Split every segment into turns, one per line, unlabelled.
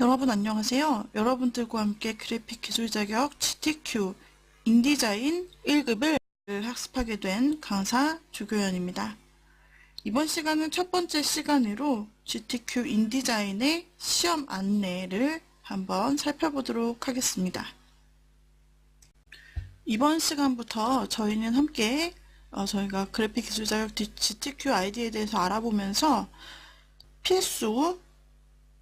여러분 안녕하세요. 여러분들과 함께 그래픽 기술 자격 GTQ 인디자인 1급을 학습하게 된 강사 주교연입니다. 이번 시간은 첫 번째 시간으로 GTQ 인디자인의 시험 안내를 한번 살펴보도록 하겠습니다. 이번 시간부터 저희는 함께 저희가 그래픽 기술 자격 GTQ ID에 대해서 알아보면서 필수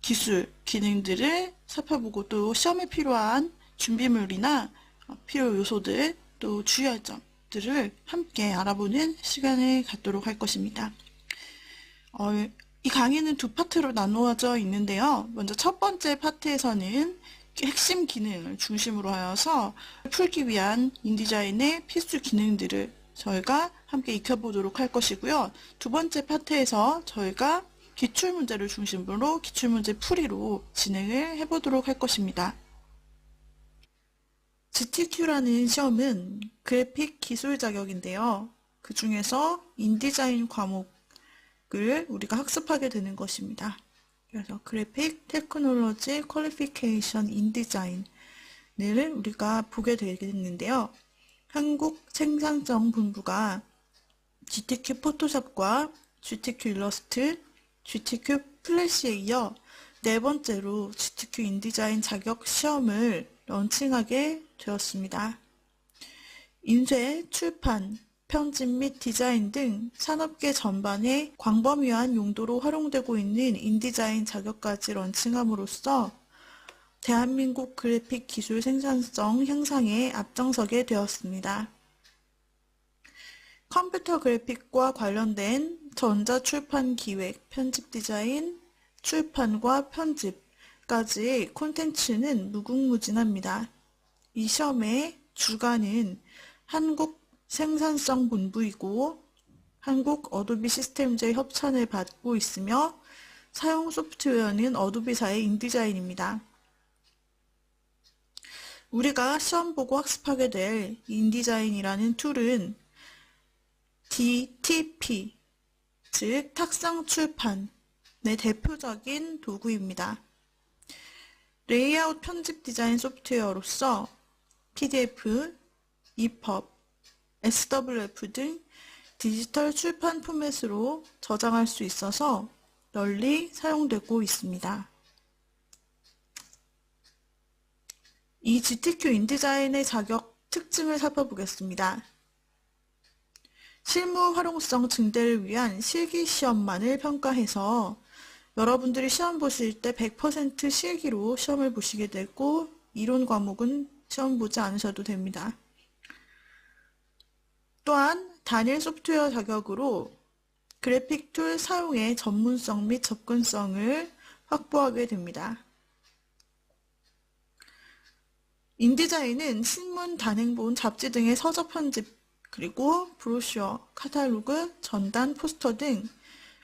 기술, 기능들을 살펴보고 또 시험에 필요한 준비물이나 필요 요소들, 또 주의할 점들을 함께 알아보는 시간을 갖도록 할 것입니다. 이 강의는 두 파트로 나누어져 있는데요. 먼저 첫 번째 파트에서는 핵심 기능을 중심으로 하여서 풀기 위한 인디자인의 필수 기능들을 저희가 함께 익혀보도록 할 것이고요. 두 번째 파트에서 저희가 기출문제를 중심으로 기출문제 풀이로 진행을 해보도록 할 것입니다. GTQ라는 시험은 그래픽 기술 자격인데요. 그 중에서 인디자인 과목을 우리가 학습하게 되는 것입니다. 그래서 그래픽 테크놀로지 퀄리피케이션 인디자인을 우리가 보게 되겠는데요. 한국생산정본부가 GTQ 포토샵과 GTQ 일러스트, GTQ 플래시에 이어 네 번째로 GTQ 인디자인 자격 시험을 런칭하게 되었습니다. 인쇄, 출판, 편집 및 디자인 등 산업계 전반에 광범위한 용도로 활용되고 있는 인디자인 자격까지 런칭함으로써 대한민국 그래픽 기술 생산성 향상에 앞장서게 되었습니다. 컴퓨터 그래픽과 관련된 전자출판 기획, 편집 디자인, 출판과 편집까지 콘텐츠는 무궁무진합니다. 이 시험의 주관은 한국생산성본부이고 한국 어도비 시스템즈의 협찬을 받고 있으며 사용 소프트웨어는 어도비사의 인디자인입니다. 우리가 시험 보고 학습하게 될 인디자인이라는 툴은 DTP, 즉 탁상출판의 대표적인 도구입니다. 레이아웃 편집 디자인 소프트웨어로서 PDF, EPUB, SWF 등 디지털 출판 포맷으로 저장할 수 있어서 널리 사용되고 있습니다. 이 GTQ 인디자인의 자격 특징을 살펴보겠습니다. 실무 활용성 증대를 위한 실기시험만을 평가해서 여러분들이 시험 보실 때 100% 실기로 시험을 보시게 되고 이론 과목은 시험 보지 않으셔도 됩니다. 또한 단일 소프트웨어 자격으로 그래픽 툴 사용의 전문성 및 접근성을 확보하게 됩니다. 인디자인은 신문, 단행본, 잡지 등의 서적 편집, 그리고 브로셔, 카탈로그, 전단, 포스터 등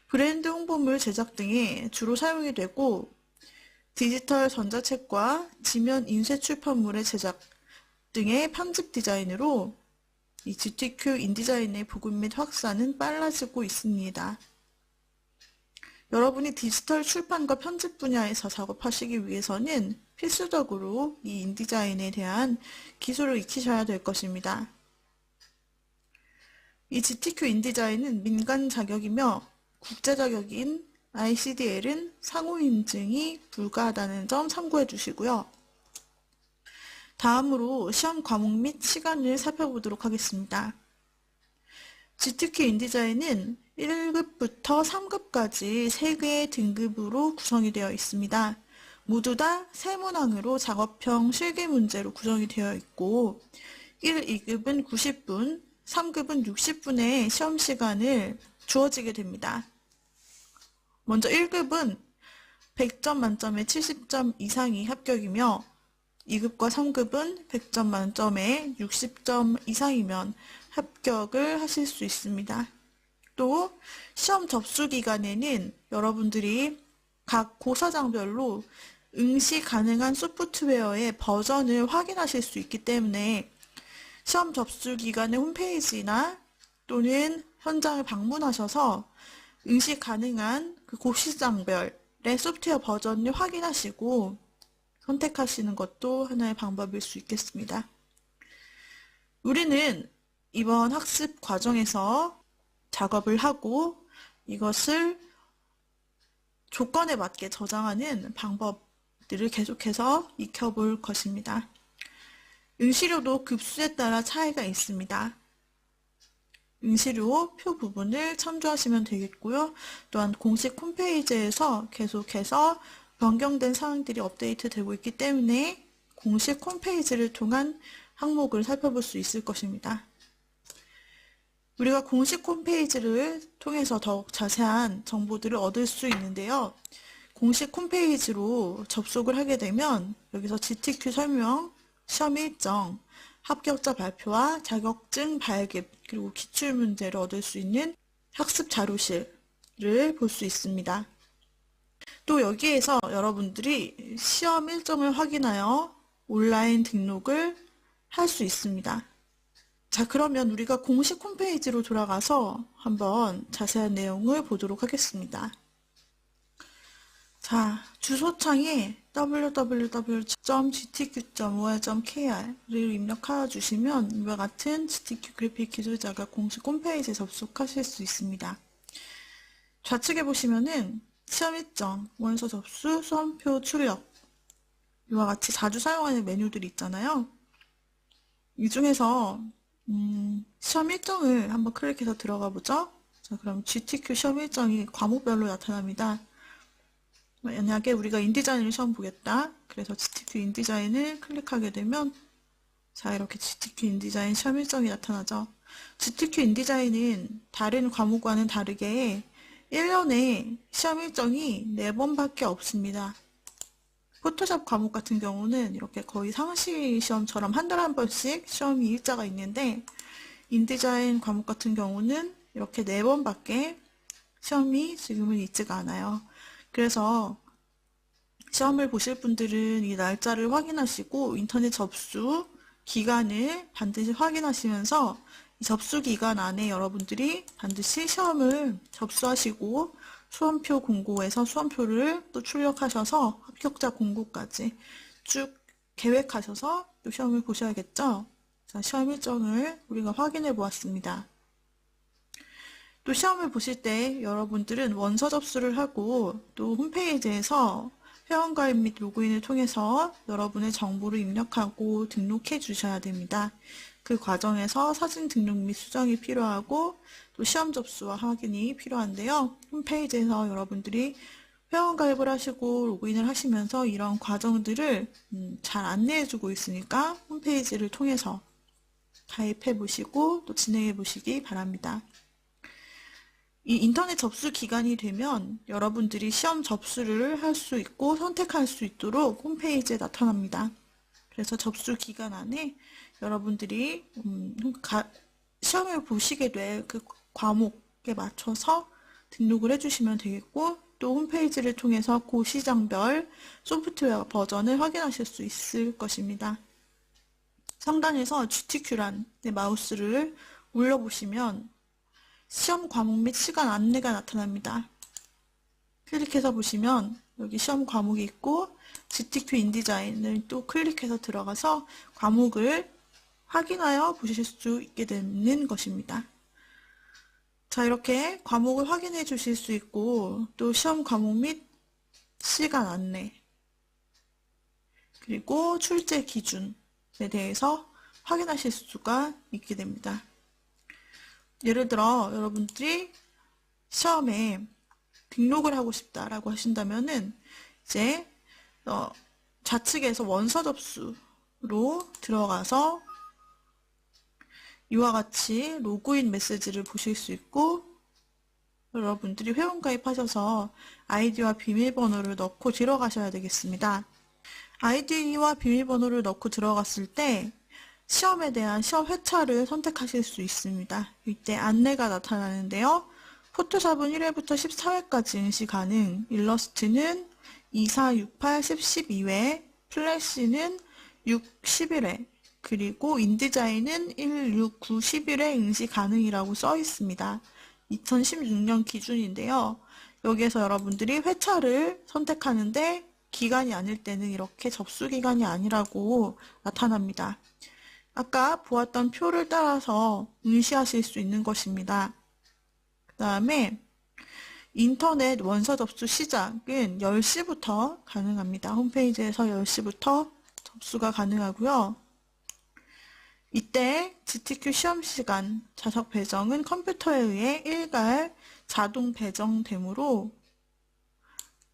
브랜드 홍보물 제작 등에 주로 사용이 되고 디지털 전자책과 지면 인쇄 출판물의 제작 등의 편집 디자인으로 이 GTQ 인디자인의 보급 및 확산은 빨라지고 있습니다. 여러분이 디지털 출판과 편집 분야에서 작업하시기 위해서는 필수적으로 이 인디자인에 대한 기술을 익히셔야 될 것입니다. 이 GTQ 인디자인은 민간 자격이며 국제 자격인 ICDL은 상호 인증이 불가하다는 점 참고해 주시고요. 다음으로 시험 과목 및 시간을 살펴보도록 하겠습니다. GTQ 인디자인은 1급부터 3급까지 3개의 등급으로 구성이 되어 있습니다. 모두 다 세문항으로 작업형 실기 문제로 구성이 되어 있고 1, 2급은 90분, 3급은 60분의 시험 시간을 주어지게 됩니다. 먼저 1급은 100점 만점에 70점 이상이 합격이며 2급과 3급은 100점 만점에 60점 이상이면 합격을 하실 수 있습니다. 또 시험 접수 기간에는 여러분들이 각 고사장별로 응시 가능한 소프트웨어의 버전을 확인하실 수 있기 때문에 시험 접수 기간의 홈페이지나 또는 현장을 방문하셔서 응시 가능한 그 고시장별 소프트웨어 버전을 확인하시고 선택하시는 것도 하나의 방법일 수 있겠습니다. 우리는 이번 학습 과정에서 작업을 하고 이것을 조건에 맞게 저장하는 방법들을 계속해서 익혀볼 것입니다. 응시료도 급수에 따라 차이가 있습니다. 응시료 표 부분을 참조하시면 되겠고요. 또한 공식 홈페이지에서 계속해서 변경된 사항들이 업데이트 되고 있기 때문에 공식 홈페이지를 통한 항목을 살펴볼 수 있을 것입니다. 우리가 공식 홈페이지를 통해서 더욱 자세한 정보들을 얻을 수 있는데요. 공식 홈페이지로 접속을 하게 되면 여기서 GTQ 설명, 시험 일정, 합격자 발표와 자격증 발급, 그리고 기출문제를 얻을 수 있는 학습 자료실을 볼 수 있습니다. 또 여기에서 여러분들이 시험 일정을 확인하여 온라인 등록을 할 수 있습니다. 자, 그러면 우리가 공식 홈페이지로 돌아가서 한번 자세한 내용을 보도록 하겠습니다. 자, 주소창에 www.gtq.or.kr을 입력하여 주시면 이와 같은 GTQ 그래픽 기술자가 공식 홈페이지에 접속하실 수 있습니다. 좌측에 보시면은 시험 일정, 원서 접수, 수험표 출력 이와 같이 자주 사용하는 메뉴들이 있잖아요. 이 중에서 시험 일정을 한번 클릭해서 들어가 보죠. 자, 그럼 GTQ 시험 일정이 과목별로 나타납니다. 만약에 우리가 인디자인을 시험 보겠다. 그래서 GTQ 인디자인을 클릭하게 되면 자, 이렇게 GTQ 인디자인 시험 일정이 나타나죠. GTQ 인디자인은 다른 과목과는 다르게 1년에 시험 일정이 4번밖에 없습니다. 포토샵 과목 같은 경우는 이렇게 거의 상시 시험처럼 한 달에 한 번씩 시험이 일자가 있는데 인디자인 과목 같은 경우는 이렇게 4번밖에 시험이 지금은 있지가 않아요. 그래서 시험을 보실 분들은 이 날짜를 확인하시고 인터넷 접수 기간을 반드시 확인하시면서 이 접수 기간 안에 여러분들이 반드시 시험을 접수하시고 수험표 공고에서 수험표를 또 출력하셔서 합격자 공고까지 쭉 계획하셔서 또 시험을 보셔야겠죠. 자, 시험 일정을 우리가 확인해 보았습니다. 또 시험을 보실 때 여러분들은 원서 접수를 하고 또 홈페이지에서 회원가입 및 로그인을 통해서 여러분의 정보를 입력하고 등록해 주셔야 됩니다. 그 과정에서 사진 등록 및 수정이 필요하고 또 시험 접수와 확인이 필요한데요. 홈페이지에서 여러분들이 회원가입을 하시고 로그인을 하시면서 이런 과정들을 잘 안내해 주고 있으니까 홈페이지를 통해서 가입해 보시고 또 진행해 보시기 바랍니다. 이 인터넷 접수 기간이 되면 여러분들이 시험 접수를 할 수 있고 선택할 수 있도록 홈페이지에 나타납니다. 그래서 접수 기간 안에 여러분들이 시험을 보시게 될 그 과목에 맞춰서 등록을 해주시면 되겠고 또 홈페이지를 통해서 그 시장별 소프트웨어 버전을 확인하실 수 있을 것입니다. 상단에서 GTQ란의 마우스를 올려보시면 시험 과목 및 시간 안내가 나타납니다. 클릭해서 보시면 여기 시험 과목이 있고 GTQ 인디자인을 또 클릭해서 들어가서 과목을 확인하여 보실 수 있게 되는 것입니다. 자, 이렇게 과목을 확인해 주실 수 있고 또 시험 과목 및 시간 안내 그리고 출제 기준에 대해서 확인하실 수가 있게 됩니다. 예를 들어 여러분들이 시험에 등록을 하고 싶다라고 하신다면은 이제 좌측에서 원서 접수로 들어가서 이와 같이 로그인 메시지를 보실 수 있고 여러분들이 회원가입하셔서 아이디와 비밀번호를 넣고 들어가셔야 되겠습니다. 아이디와 비밀번호를 넣고 들어갔을 때 시험에 대한 시험 회차를 선택하실 수 있습니다. 이때 안내가 나타나는데요. 포토샵은 1회부터 13회까지 응시 가능, 일러스트는 2, 4, 6, 8, 10, 12회, 플래시는 6, 11회, 그리고 인디자인은 1, 6, 9, 11회 응시 가능이라고 써 있습니다. 2016년 기준인데요. 여기에서 여러분들이 회차를 선택하는데 기간이 아닐 때는 이렇게 접수 기간이 아니라고 나타납니다. 아까 보았던 표를 따라서 응시하실 수 있는 것입니다. 그 다음에 인터넷 원서 접수 시작은 10시부터 가능합니다. 홈페이지에서 10시부터 접수가 가능하고요. 이때 GTQ 시험 시간 좌석 배정은 컴퓨터에 의해 일괄 자동 배정되므로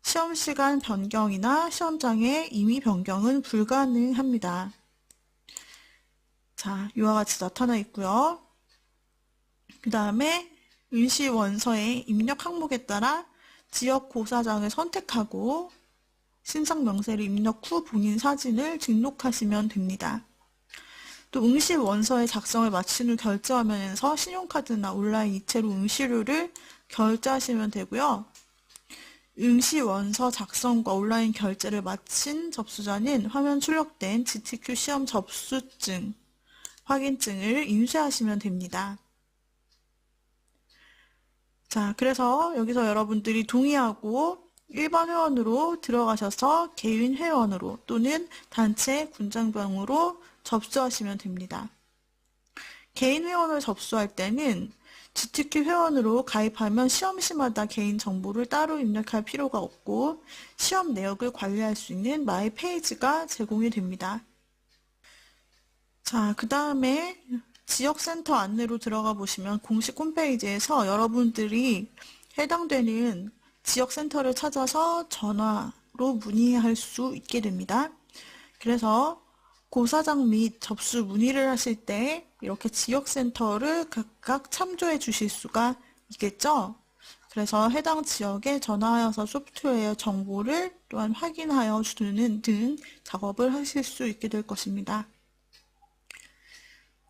시험 시간 변경이나 시험장의 임의 변경은 불가능합니다. 자, 이와 같이 나타나 있고요. 그 다음에 응시 원서의 입력 항목에 따라 지역 고사장을 선택하고 신상 명세를 입력 후 본인 사진을 등록하시면 됩니다. 또 응시 원서의 작성을 마친 후 결제 화면에서 신용카드나 온라인 이체로 응시료를 결제하시면 되고요. 응시 원서 작성과 온라인 결제를 마친 접수자는 화면 출력된 GTQ 시험 접수증, 확인증을 인쇄하시면 됩니다. 자, 그래서 여기서 여러분들이 동의하고 일반 회원으로 들어가셔서 개인 회원으로 또는 단체 군장병으로 접수하시면 됩니다. 개인 회원을 접수할 때는 GTQ 회원으로 가입하면 시험시마다 개인 정보를 따로 입력할 필요가 없고 시험 내역을 관리할 수 있는 마이 페이지가 제공이 됩니다. 자, 그 다음에 지역센터 안내로 들어가 보시면 공식 홈페이지에서 여러분들이 해당되는 지역센터를 찾아서 전화로 문의할 수 있게 됩니다. 그래서 고사장 및 접수 문의를 하실 때 이렇게 지역센터를 각각 참조해 주실 수가 있겠죠. 그래서 해당 지역에 전화하여서 소프트웨어 정보를 또한 확인하여 주는 등 작업을 하실 수 있게 될 것입니다.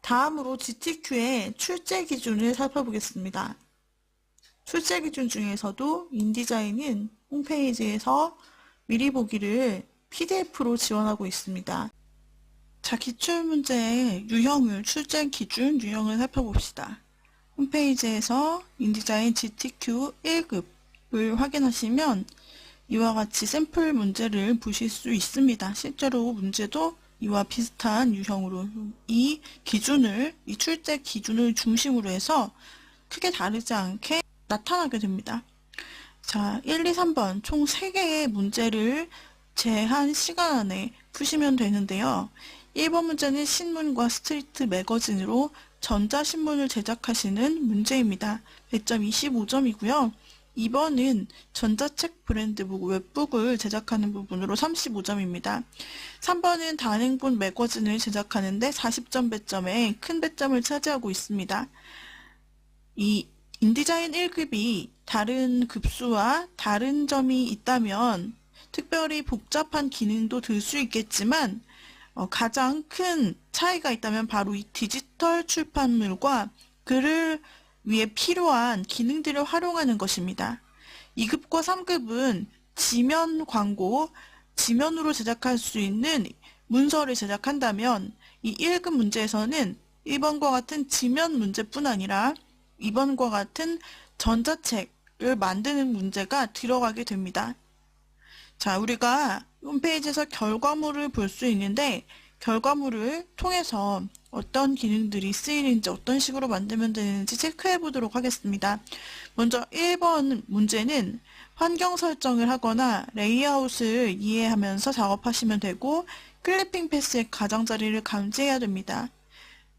다음으로 GTQ의 출제 기준을 살펴보겠습니다. 출제 기준 중에서도 인디자인은 홈페이지에서 미리 보기를 PDF로 지원하고 있습니다. 자, 기출문제의 유형을, 출제 기준 유형을 살펴봅시다. 홈페이지에서 인디자인 GTQ 1급을 확인하시면 이와 같이 샘플 문제를 보실 수 있습니다. 실제로 문제도 이와 비슷한 유형으로 이 출제 기준을 중심으로 해서 크게 다르지 않게 나타나게 됩니다. 자, 1, 2, 3번 총 3개의 문제를 제한 시간 안에 푸시면 되는데요. 1번 문제는 신문과 스트리트 매거진으로 전자신문을 제작하시는 문제입니다. 100점 25점이고요. 2번은 전자책 브랜드북, 웹북을 제작하는 부분으로 35점입니다. 3번은 단행본 매거진을 제작하는데 40점 배점에 큰 배점을 차지하고 있습니다. 이 인디자인 1급이 다른 급수와 다른 점이 있다면 특별히 복잡한 기능도 들 수 있겠지만 가장 큰 차이가 있다면 바로 이 디지털 출판물과 글을 위해 필요한 기능들을 활용하는 것입니다. 2급과 3급은 지면 광고, 지면으로 제작할 수 있는 문서를 제작한다면 이 1급 문제에서는 1번과 같은 지면 문제뿐 아니라 2번과 같은 전자책을 만드는 문제가 들어가게 됩니다. 자, 우리가 홈페이지에서 결과물을 볼 수 있는데 결과물을 통해서 어떤 기능들이 쓰이는지 어떤 식으로 만들면 되는지 체크해 보도록 하겠습니다. 먼저 1번 문제는 환경 설정을 하거나 레이아웃을 이해하면서 작업하시면 되고 클리핑 패스의 가장자리를 감지해야 됩니다.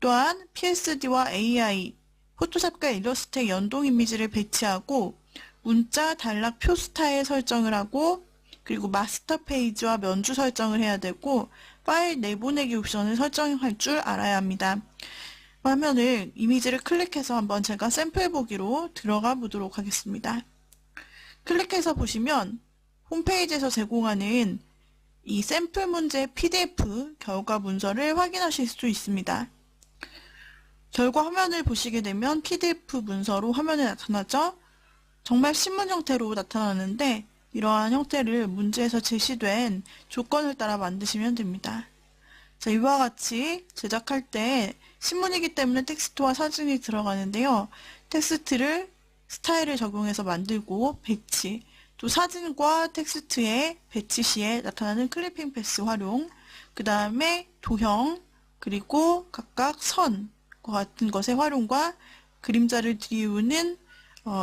또한 PSD와 AI, 포토샵과 일러스트의 연동 이미지를 배치하고 문자, 단락, 표 스타일 설정을 하고 그리고 마스터 페이지와 면주 설정을 해야 되고 파일 내보내기 옵션을 설정할 줄 알아야 합니다. 화면을 이미지를 클릭해서 한번 제가 샘플 보기로 들어가 보도록 하겠습니다. 클릭해서 보시면 홈페이지에서 제공하는 이 샘플 문제 PDF 결과 문서를 확인하실 수 있습니다. 결과 화면을 보시게 되면 PDF 문서로 화면에 나타나죠? 정말 신문 형태로 나타나는데 이러한 형태를 문제에서 제시된 조건을 따라 만드시면 됩니다. 자, 이와 같이 제작할 때 신문이기 때문에 텍스트와 사진이 들어가는데요. 텍스트를 스타일을 적용해서 만들고 배치, 또 사진과 텍스트의 배치 시에 나타나는 클리핑 패스 활용, 그 다음에 도형, 그리고 각각 선과 같은 것의 활용과 그림자를 들이우는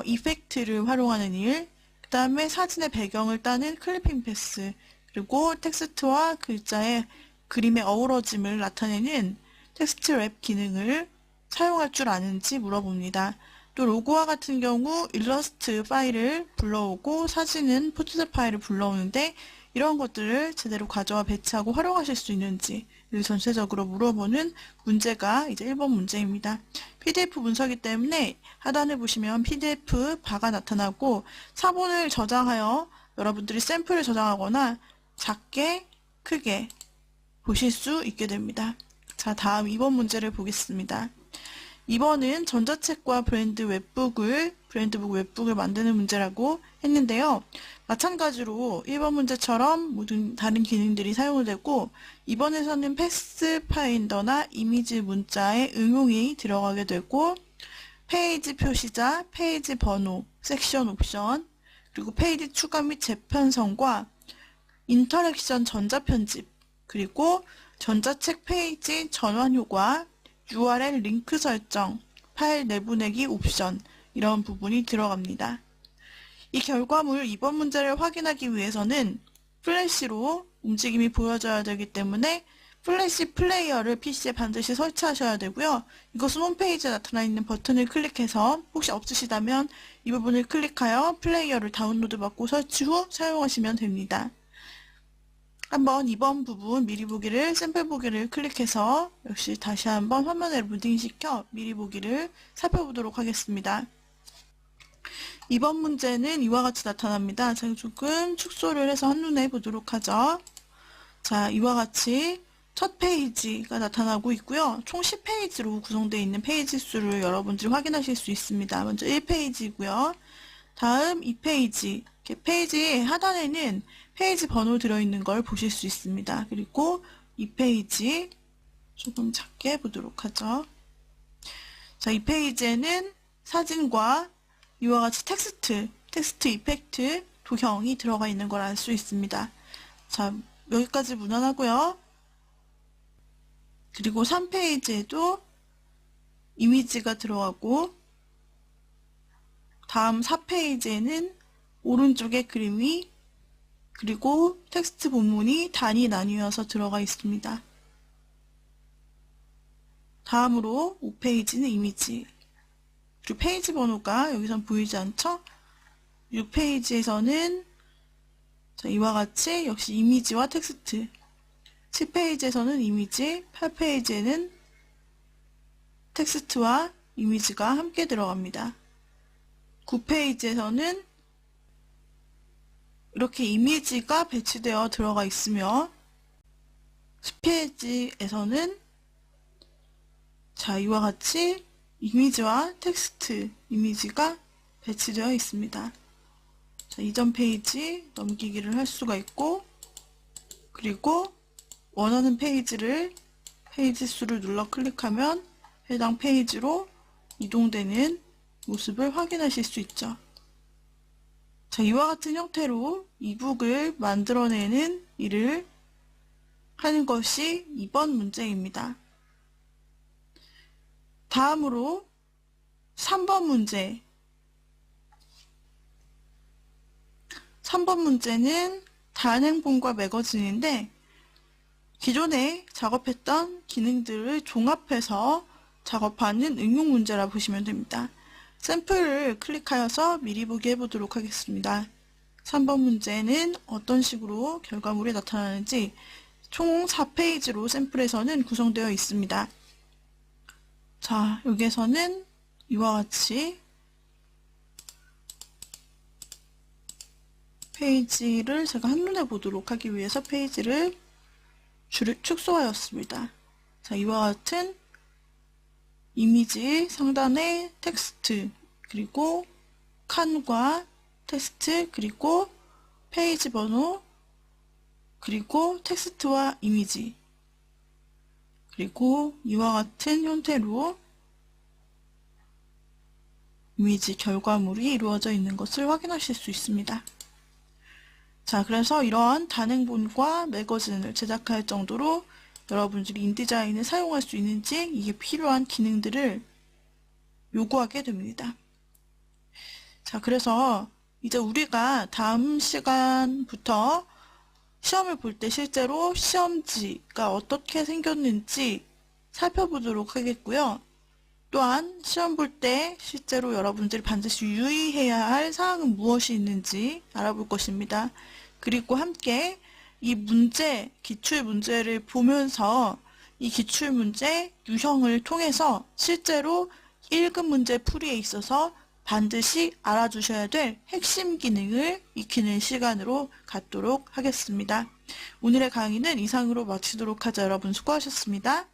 이펙트를 활용하는 일, 그 다음에 사진의 배경을 따는 클리핑 패스, 그리고 텍스트와 글자의 그림의 어우러짐을 나타내는 텍스트 랩 기능을 사용할 줄 아는지 물어봅니다. 또 로고와 같은 경우 일러스트 파일을 불러오고 사진은 포트셋 파일을 불러오는데 이런 것들을 제대로 가져와 배치하고 활용하실 수 있는지를 전체적으로 물어보는 문제가 이제 1번 문제입니다. PDF 문서이기 때문에 하단에 보시면 PDF 바가 나타나고 사본을 저장하여 여러분들이 샘플을 저장하거나 작게 크게 보실 수 있게 됩니다. 자, 다음 2번 문제를 보겠습니다. 2번은 전자책과 브랜드북 웹북을 만드는 문제라고 했는데요. 마찬가지로 1번 문제처럼 모든 다른 기능들이 사용되고 2번에서는 패스파인더나 이미지 문자의 응용이 들어가게 되고 페이지 표시자, 페이지 번호, 섹션 옵션, 그리고 페이지 추가 및 재편성과 인터랙션 전자편집, 그리고 전자책 페이지 전환 효과, URL 링크 설정, 파일 내보내기 옵션 이런 부분이 들어갑니다. 이 결과물 2번 문제를 확인하기 위해서는 플래시로 움직임이 보여져야 되기 때문에 플래시 플레이어를 PC에 반드시 설치하셔야 되고요. 이것은 홈페이지에 나타나 있는 버튼을 클릭해서 혹시 없으시다면 이 부분을 클릭하여 플레이어를 다운로드 받고 설치 후 사용하시면 됩니다. 한번 2번 부분 미리 보기를 샘플 보기를 클릭해서 역시 다시 한번 화면에 로딩시켜 미리 보기를 살펴보도록 하겠습니다. 2번 문제는 이와 같이 나타납니다. 제가 조금 축소를 해서 한눈에 보도록 하죠. 자, 이와 같이 첫 페이지가 나타나고 있고요. 총 10페이지로 구성되어 있는 페이지 수를 여러분들이 확인하실 수 있습니다. 먼저 1페이지고요. 다음 2페이지, 페이지 하단에는 페이지 번호 들어있는 걸 보실 수 있습니다. 그리고 2페이지 조금 작게 보도록 하죠. 자, 2페이지에는 사진과 이와 같이 텍스트 이펙트, 도형이 들어가 있는 걸 알 수 있습니다. 자, 여기까지 무난하고요. 그리고 3페이지에도 이미지가 들어가고 다음 4페이지에는 오른쪽에 그림이 그리고 텍스트 본문이 단위 나뉘어서 들어가 있습니다. 다음으로 5페이지는 이미지, 그리고 페이지 번호가 여기선 보이지 않죠? 6페이지에서는 이와 같이 역시 이미지와 텍스트, 10페이지에서는 이미지, 8페이지에는 텍스트와 이미지가 함께 들어갑니다. 9페이지에서는 이렇게 이미지가 배치되어 들어가 있으며 10페이지에서는 자, 이와 같이 이미지와 텍스트, 이미지가 배치되어 있습니다. 자, 이전 페이지 넘기기를 할 수가 있고 그리고 원하는 페이지를 페이지 수를 눌러 클릭하면 해당 페이지로 이동되는 모습을 확인하실 수 있죠. 자, 이와 같은 형태로 이북을 만들어내는 일을 하는 것이 2번 문제입니다. 다음으로 3번 문제. 3번 문제는 단행본과 매거진인데 기존에 작업했던 기능들을 종합해서 작업하는 응용 문제라 보시면 됩니다. 샘플을 클릭하여서 미리 보기 해보도록 하겠습니다. 3번 문제는 어떤 식으로 결과물이 나타나는지 총 4페이지로 샘플에서는 구성되어 있습니다. 자, 여기에서는 이와 같이 페이지를 제가 한눈에 보도록 하기 위해서 페이지를 축소하였습니다. 자, 이와 같은 이미지 상단에 텍스트, 그리고 칸과 텍스트, 그리고 페이지 번호, 그리고 텍스트와 이미지, 그리고 이와 같은 형태로 이미지 결과물이 이루어져 있는 것을 확인하실 수 있습니다. 자, 그래서 이러한 단행본과 매거진을 제작할 정도로 여러분들이 인디자인을 사용할 수 있는지 이게 필요한 기능들을 요구하게 됩니다. 자, 그래서 이제 우리가 다음 시간부터 시험을 볼 때 실제로 시험지가 어떻게 생겼는지 살펴보도록 하겠고요. 또한 시험 볼 때 실제로 여러분들이 반드시 유의해야 할 사항은 무엇이 있는지 알아볼 것입니다. 그리고 함께 이 문제, 기출 문제를 보면서 이 기출 문제 유형을 통해서 실제로 1급 문제 풀이에 있어서 반드시 알아두셔야 될 핵심 기능을 익히는 시간으로 갖도록 하겠습니다. 오늘의 강의는 이상으로 마치도록 하자. 여러분 수고하셨습니다.